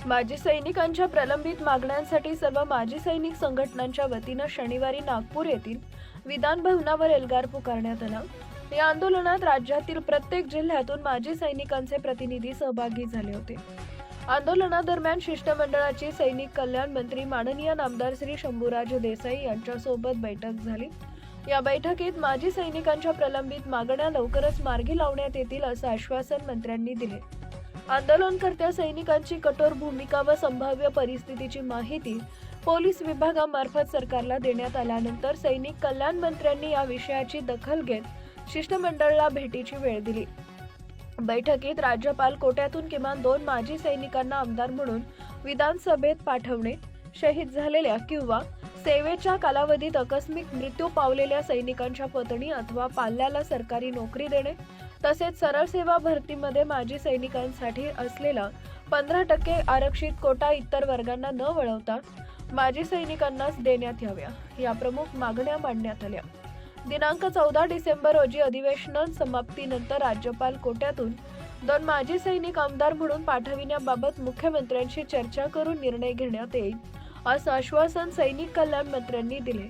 माजी सैनिकांच्या प्रलंबित मागण्यांसाठी सर्व माजी सैनिक संघटनांच्या वतीनं शनिवारी नागपूर येथील विधान भवनावर एल्गार पुकारण्यात आला। या आंदोलनात राज्यातील प्रत्येक जिल्ह्यातून माजी सैनिकांचे प्रतिनिधी सहभागी झाले होते। आंदोलनादरम्यान शिष्टमंडळाची सैनिक कल्याण मंत्री माननीय नामदार श्री शंभूराज देसाई यांच्यासोबत बैठक झाली। या बैठकीत माजी सैनिकांच्या प्रलंबित मागण्या लवकरच मार्गी लावण्यात येतील असं आश्वासन मंत्र्यांनी दिले। आंदोलनकर्त्या सैनिकांची कठोर भूमिका व संभाव्य परिस्थितीची माहिती पोलीस विभागामार्फत सरकारला देण्यात आल्यानंतर सैनिक कल्याण मंत्र्यांनी या विषयाची दखल घेत शिष्टमंडळाला भेटीची वेळ दिली। बैठकीत राज्यपाल कोट्यातून किमान 2 माजी सैनिकांना आमदार म्हणून विधानसभेत पाठवणे, शहीद झालेल्या किंवा सेवेच्या कालावधीत आकस्मिक मृत्यू पावलेल्या सैनिकांच्या पत्नी अथवा पाल्याला सरकारी नोकरी देणे, तसेच सरळ सेवा भरतीमध्ये माजी सैनिकांसाठी असलेला 15% आरक्षित कोटा इतर वर्गांना न वळवता माजी सैनिकांनाच देण्यात याव्या, या प्रमुख मागण्या मांडण्यात आल्या। दिनांक 14 डिसेंबर रोजी अधिवेशन समाप्तीनंतर राज्यपाल कोट्यातून 2 माजी सैनिक आमदार म्हणून पाठविण्याबाबत मुख्यमंत्र्यांशी चर्चा करून निर्णय घेण्यात येईल असं आश्वासन सैनिक कल्याण मंत्र्यांनी दिले।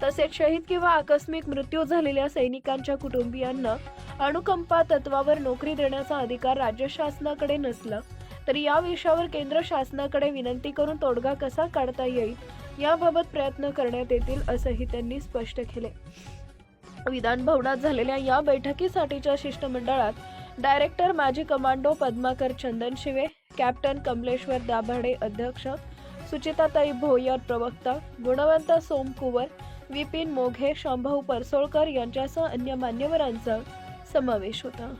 तसेच शहीद किंवा आकस्मिक मृत्यू झालेल्या सैनिकांच्या कुटुंबियांना अनुकंपा तत्वावर नोकरी देण्याचा अधिकार राज्य शासनाकडे नसला तरी या विषयावर केंद्र शासनाकडे विनंती करून तोडगा कसा काढता येईल याबाबत प्रयत्न करण्यात येतील असंही त्यांनी स्पष्ट केले। विधान भवनात झालेल्या या बैठकीसाठीच्या शिष्टमंडळात डायरेक्टर माजी कमांडो पद्माकर चंदनशिवे, कॅप्टन कमलेश्वर दाभाडे अध्यक्ष, सुचिताताई भोयर प्रवक्ता, गुणवंत सोमकुवर, विपिन मोघे, शांभाऊ परसोळकर यांच्यासह अन्य मान्यवरांचा समावेश होता।